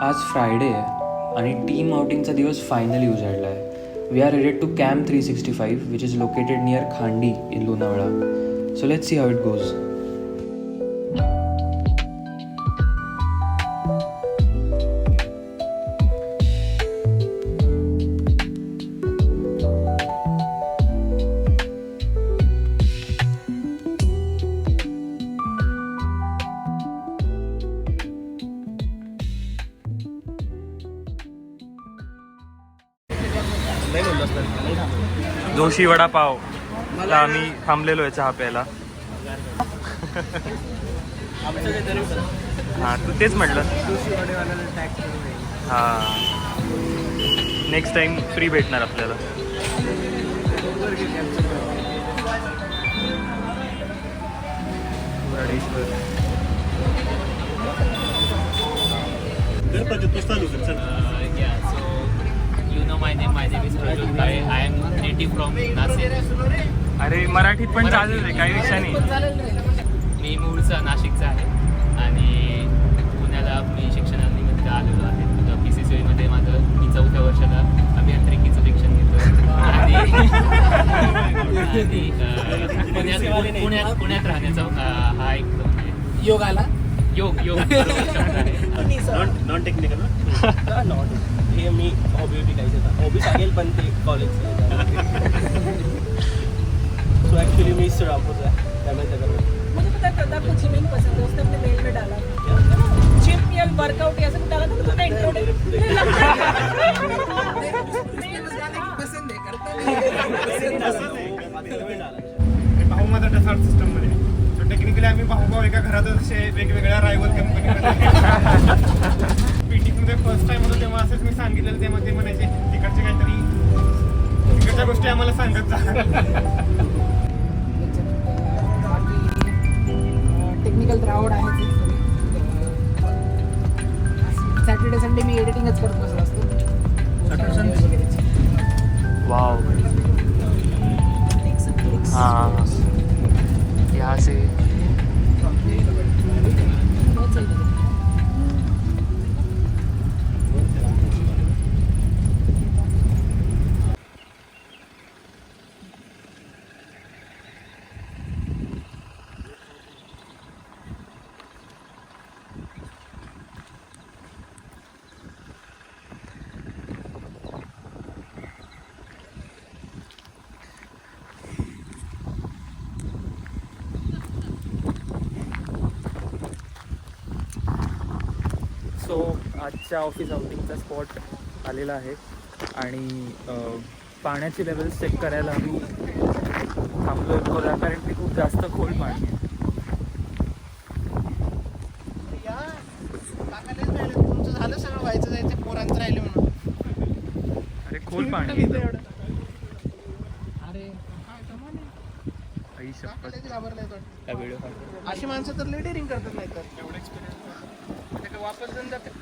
आज फ्रायडे आहे आणि टीम आउटिंगचा दिवस फायनली उजाडला आहे. We are headed to camp 365 which is located near Khandi in Lonavala. So let's see how it goes. Joshi vada pav ला आम्ही थांबलेलो आहे चहा प्यायला. हां तू तेच म्हटलं. हां नेक्स्ट टाइम फ्री भेटणार आपल्याला. My name is Prajul Kale. I am native from Nasik. अरे मराठीत पण चालेल रे, काही विषय नाही. मी मूळचा नाशिकचा आहे आणि पुण्याला मी शिक्षणानिमित्त आलेलो आहे. PCCI मध्ये मी 4थ्या वर्षाला अभियांत्रिकीचं शिक्षण घेतो आणि पुण्यात राहण्याचा हा एक योग आला. योग नॉन टेक्निकल हे मी हॉबी टाकायचं. हॉबी टाकेल पण ते कॉलेज. सो एक्चुअली मैं इससे रामपुर है मुझे पता है आपको जिमिंग पसंद है. उसने अपने मेल में डाला जिम या वर्कआउट ऐसा कुछ डाला था तो पता इंट्रो भाऊ माझा डसाल्ट सिस्टम मध्ये. सो टेक्निकली आम्ही भाऊ एका घरातच असे वेगवेगळ्या रायवल कंपनीमध्ये पीटीमध्ये फर्स्ट टाइम होतो तेव्हा असंच मी सांगितलेलं. तेव्हा ते म्हणायचे तिकडचे काहीतरी तिकडच्या गोष्टी आम्हाला सांगत जा. टेक्निकल तर आवड आहे. सॅटर्डे संडे मी एडिटिंगच करत बसलो असतो. वाव. हाँ यहाँ से आजच्या ऑफिस आउटिंगचा स्पॉट आलेला आहे आणि पाण्याची लेवल्स चेक करायला आम्ही थांबलो आहे कारण ते खूप जास्त खोल पाणी आहे. तुमचं झालं सगळं व्हायचं जायचं पोरांचं राहिले म्हणून. अरे खोल पाणी आहे. अरे आई शपथ. घाबरले अशी माणसं तर लिडिंग करतात. नाही तर एवढं एक्सपिरियन्स वापस देऊन जातात.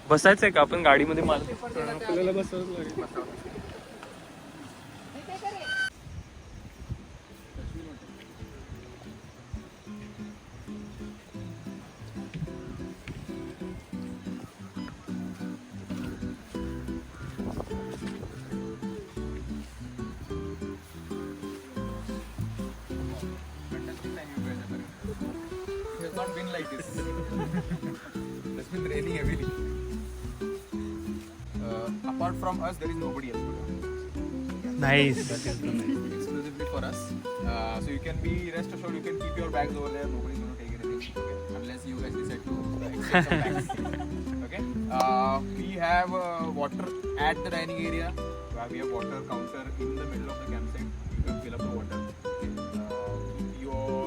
बसायचंय का आपण गाडीमध्ये? मला आपल्याला बसवलं लागेल. Not been like this. It's been raining heavily. Apart from us, there is nobody else. Nice. Exclusively for us. So you can be rest assured. You can keep your bags over there. Nobody's going to take anything. Okay? Unless you guys decide to accept some bags. Okay. We have water at the dining area. We have water counter in the middle of the campsite. You can fill up the water. Okay. Keep your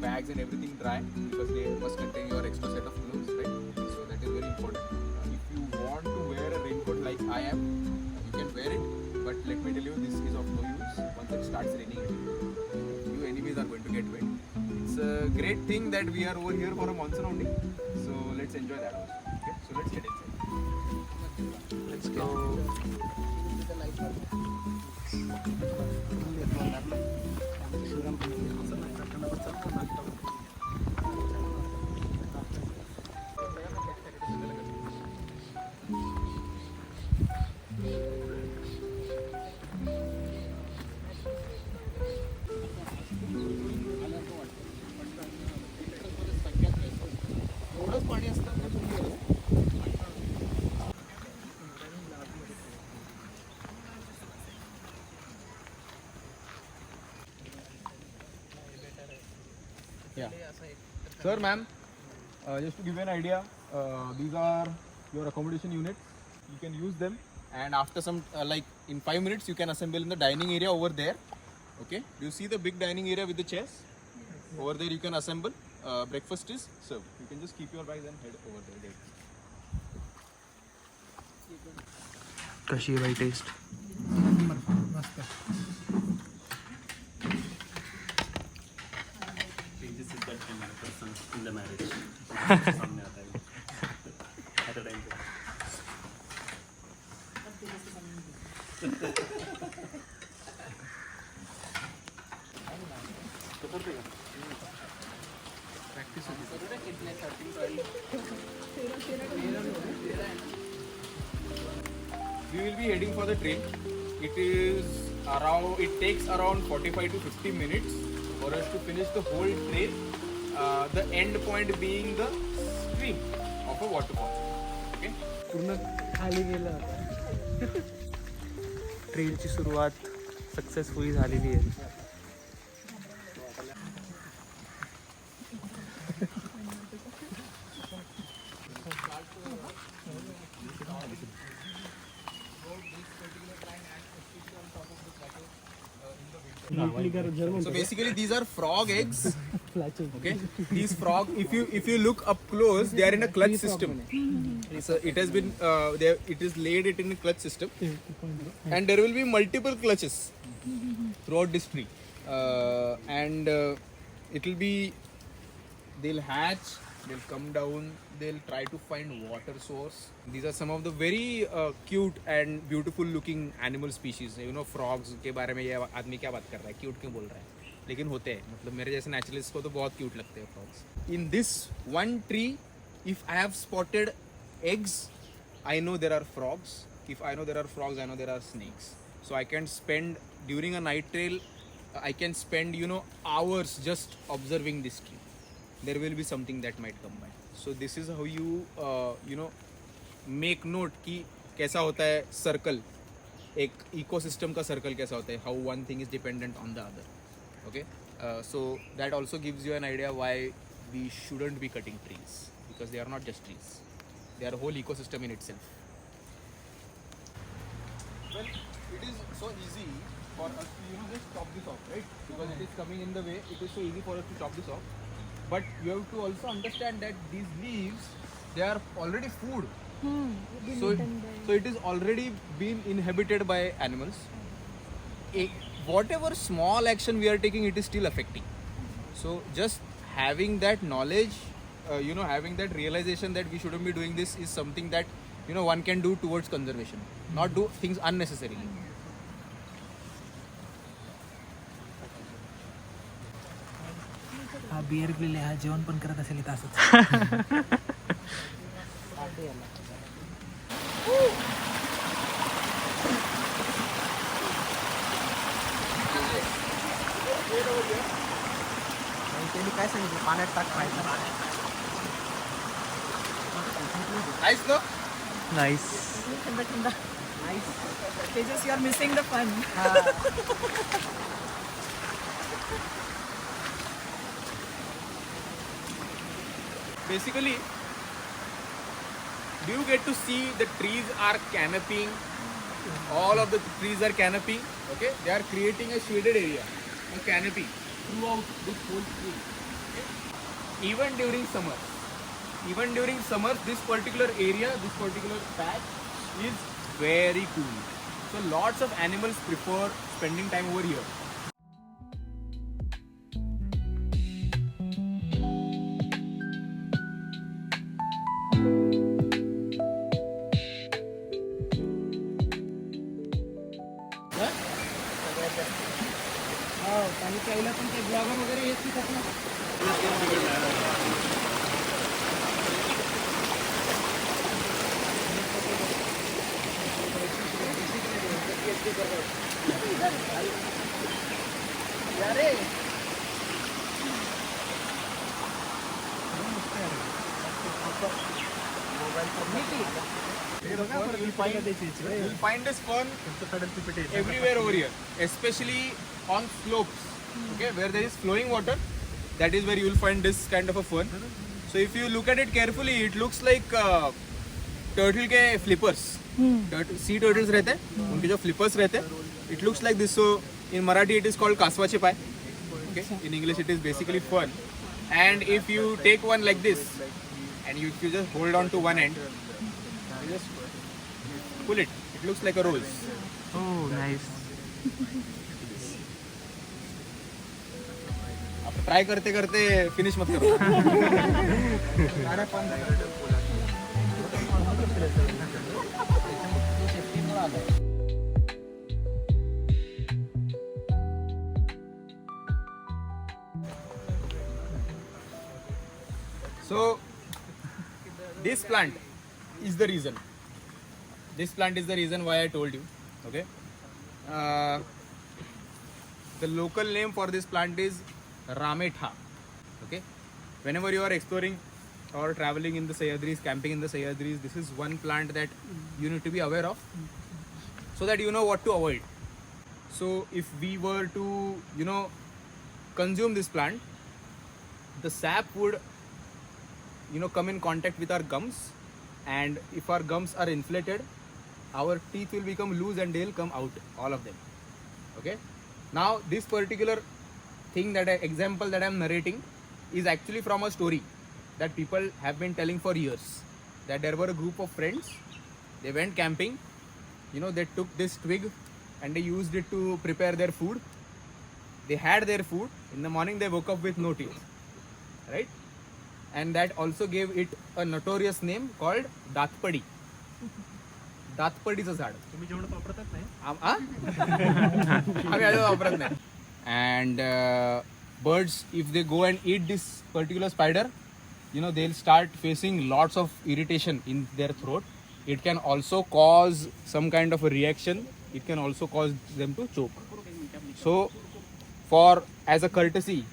bags and everything dry because they must contain your extra set of clothes, right? So that is very important. If you want to wear a raincoat like I am, you can wear it, but let me tell you, this is of no use once it starts raining. You anyways are going to get wet. It's a great thing that we are over here for a monsoon only, so let's enjoy that also. Okay, so let's get inside. Let's go. Sir, ma'am, just to give you an idea, these are your accommodation units. You can use them, and after some like in 5 minutes, you can assemble in the dining area over there. Okay, do you see the big dining area with the chairs? Over there, you can assemble. Breakfast is served. You can just keep your bags and head over there. कशी आहे by test? मस्त. This is that kind of person in the marriage. सामने आता है. At a time. We will be heading for the train. It takes around 45 to 50 minutes for us to finish the whole train. The end point being the stream of a waterfall. Okay. पूर्ण खाली गेलं होतं. ट्रेनची सुरुवात successfully झालेली आहे. So basically, these are frog eggs. Okay, these frog. If you look up close, they are in a clutch system. So it has been it is laid it in a clutch system, and there will be multiple clutches throughout this tree, and it will be. They'll hatch. They'll come down. They'll try to find water source. These are some of the very cute and beautiful looking animal species. You know, frogs के बारे में ये आदमी क्या बात कर रहा है, cute क्यों बोल रहा है, लेकिन होते हैं. मतलब मेरे जैसे naturalist को तो बहुत cute लगते हैं frogs. In this one tree, if I have spotted eggs, I know there are frogs. If I know there are frogs, I know there are snakes. So I can spend during a night trail. I can spend hours just observing this tree. There will be something that might come by. So this is how you make note कि कैसा होता है circle, एक ecosystem का circle कैसा होता है, how one thing is dependent on the other. Okay, so that also gives you an idea why we shouldn't be cutting trees, because they are not just trees, they are a whole ecosystem in itself. Well, it is so easy for us to just chop this off, right? Because it is coming in the way, it is so easy for us to chop this off. But you have to also understand that these leaves, they are already food. So it is already been inhabited by animals. Whatever small action we are taking, it is still affecting. So just having that knowledge, having that realization that we shouldn't be doing this is something that one can do towards conservation, not do things unnecessarily. हा beer पिले हा जेवण पण करत असेल इथं असंच. त्यांनी काय सांगितलं, पाण्यात टाक पाहिजे. Nice, no? Nice. Tejas, you are missing the fun. Basically, do you get to see the trees are canopying? All of the trees are canopying. Okay, they are creating a shaded area, a canopy throughout this whole tree. Okay? Even during summer, this particular area, this particular patch is very cool. So lots of animals prefer spending time over here. आणि पहिलं पण ते blogger वगैरे येत तिथं ना. You'll find this fern everywhere over here, especially on slopes, okay, where there is flowing water. that is where you will find this kind of a fern. So if you look at it carefully, it looks like turtle के flippers. Sea turtles रहते हैं, उनके जो flippers रहते हैं. It looks like this. So in Marathi it is called kaswache pi. Okay. In English it is basically fern. And if you take one like this, and you just hold on to one end, you just pull it. It looks like a rose. Oh, nice. आप try करते करते finish मत करो. So this plant is the reason. This plant is the reason why I told you. Okay. The local name for this plant is Rametha. Okay. Whenever you are exploring or traveling in the Sahyadris, camping in the Sahyadris, this is one plant that you need to be aware of, so that you know what to avoid. So if we were to, consume this plant, the sap would, come in contact with our gums, and if our gums are inflated, our teeth will become loose and they'll come out, all of them. Okay. Now this particular thing, example that I'm narrating, is actually from a story that people have been telling for years. That there were a group of friends, they went camping, they took this twig and they used it to prepare their food. They had their food. In the morning they woke up with no teeth, right? And that also gave it a notorious name called दातपडी. दातपडीचं झाड. तुम्ही जेवणात वापरतात नाही? आम्ही अजून वापरत नाही. And birds, if they go and eat this particular spider, they'll start facing lots of irritation in their throat. It can also cause some kind of a reaction. It can also cause them to choke. So, as a courtesy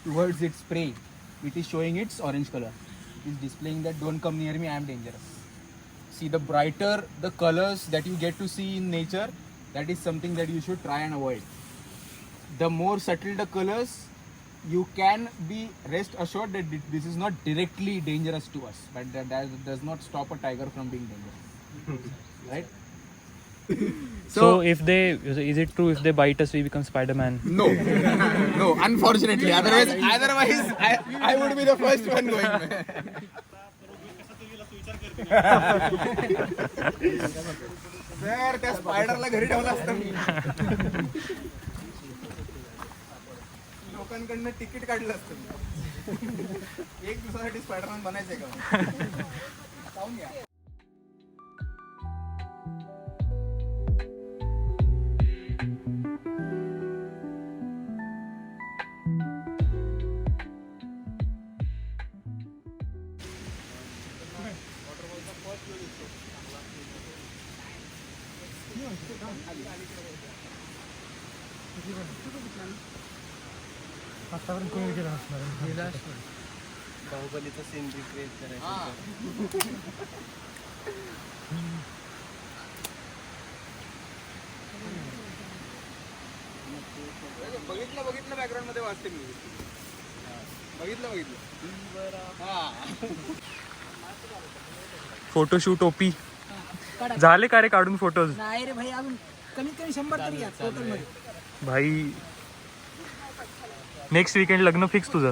towards its prey, it is showing its orange color. It is displaying that don't come near me, I am dangerous. See, the brighter the colors that you get to see in nature, that is something that you should try and avoid. The more subtle the colors, you can be rest assured that this is not directly dangerous to us, but that does not stop a tiger from being dangerous. Right? So is it true if they bite us we become Spider-Man? No, no, unfortunately. Otherwise, I would be the first one going. Sir, त्या स्पायडरला घरी ठेवलं असतं मी. लोकांकडनं ticket काढलं असतं मी. एक दिवसासाठी Spider-Man बनायचंय का? जाऊन घ्या. बाहुबलीचा सीन रिक्रिएट करायचा. बघितलं बॅकग्राऊंड मध्ये वाचते मी. बघितलं. फोटोशूट ओपी झाले का रे काढून फोटोज? नाही रे भाई, अजून कमीत कमी 100 तरी आहेत टोटल मध्ये. भाई नेक्स्ट वीकेंड लग्न फिक्स तुझं.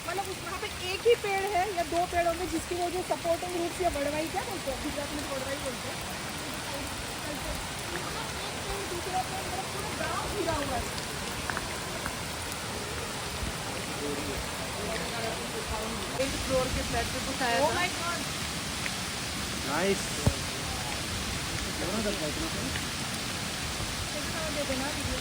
मतलब वहाँ पे एक ही पेड़ है या 2 पेड़ होंगे जिसकी वो जो सपोर्टिंग रूट्स या बड़वाई क्या बोलते हैं, गुजरात में बड़वाई बोलते हैं. दूसरा पेड़ मतलब पूरा गाँव घिरा हुआ है. एक फ्लोर के फ्लैट पे कुछ आया. Oh my God, nice. होते ना तिथे.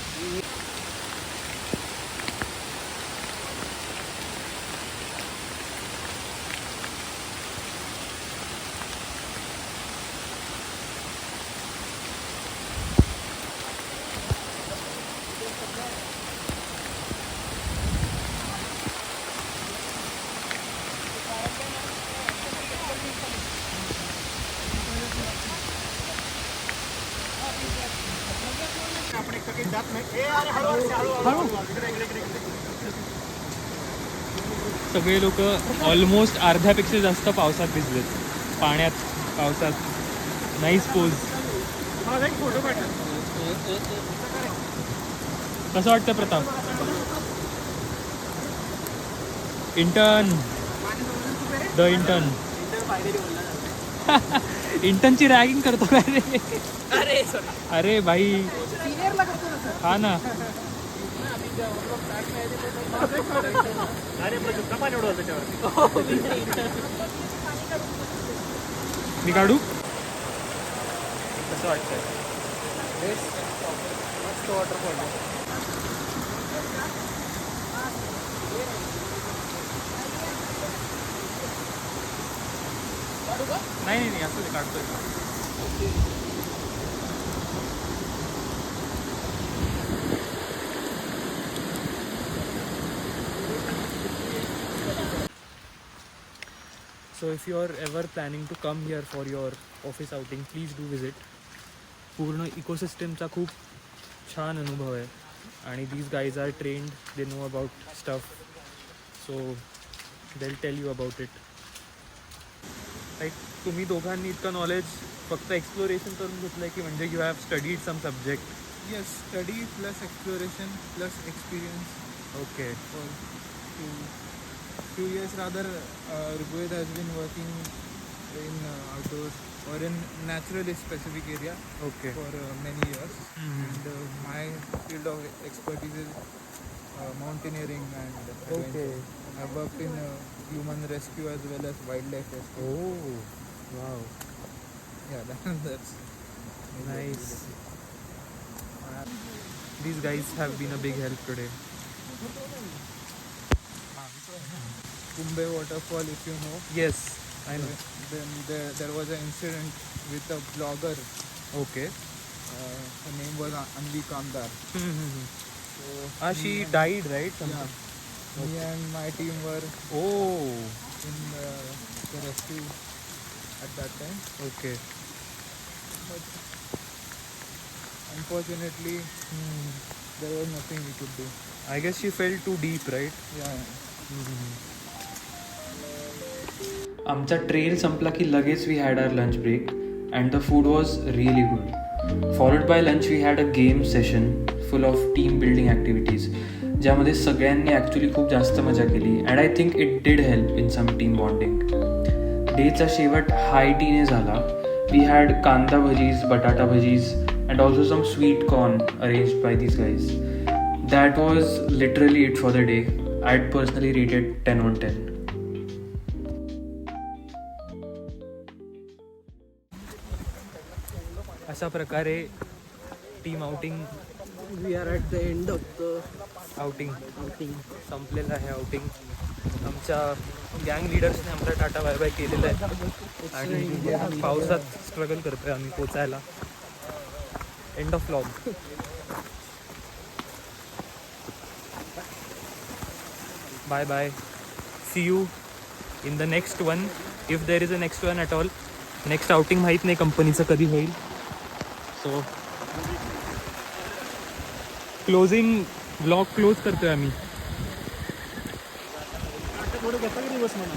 आपण एक सगळे जात नाही. अरे हळू सगळे लोक ऑलमोस्ट अर्ध्यापेक्षा जास्त पावसात भिजलेत. पाण्यात, पावसात. Nice pose. माझा एक फोटो पाठव. कसं वाटतं प्रताप? Intern, the intern. इंटर्नची रॅगिंग करतो काय रे? अरे भाई, हा ना. अरे आपलं पाणी उडवलं त्याच्यावर. मी काढू? कसं वाटतंय? मस्त वॉटरफॉल. नाही नाही असं ते काढतोय. So if you are ever planning to come here for your office outing, please do visit. पूर्ण इकोसिस्टमचा खूप छान अनुभव आहे आणि these guys are trained, they know about stuff, so they'll tell you about it. Like तुम्ही दोघांनी इतकं knowledge फक्त एक्सप्लोरेशन करून घेतलं आहे की म्हणजे you have studied some subject? Yes, study plus exploration plus experience. Okay. For few years rather, Rugved has been working in outdoors or in naturalist specific area okay. for many years. And my field of expertise is mountaineering and adventure. I've worked in human rescue as well as wildlife rescue. Oh, wow. Yeah, that's Nice. These guys have been a big help today. Kumbe waterfall, if you know. Yes, I know. Then there was an incident with a blogger. Okay. Her name was Anvi Kamdar. So She died, right? yeah, me and my team were Oh, in the rescue at that time. okay. But unfortunately, there was nothing we could do. I guess she fell too deep, right? Yeah. आमचा trail संपला की लगेच we had our lunch break and the food was really good. Followed by lunch we had a game session full of team building activities ज्यामध्ये सगळ्यांनी actually खूप जास्त मजा केली and I think it did help in some team bonding. डेचा शेवट high टीने झाला. We had kanda bhajis, batata bhajis and also some sweet corn arranged by these guys. That was literally it for the day. I'd personally rate it 10 on 10. अशा प्रकारे team outing we are at the end of the outing outing. संपलेलं आहे outing. आमच्या गँग लिडर्सने आमचा tata bye bye केलेला आहे आणि पावसात स्ट्रगल करतोय आम्ही पोचायला. End of vlog. Bye bye. See you in the next one if there is a next one at all. Next outing माहीत नाही कंपनीचं कधी होईल. सो क्लोजिंग ब्लॉग क्लोज करतोय आम्ही. थोडं घेता की दिवस म्हणा.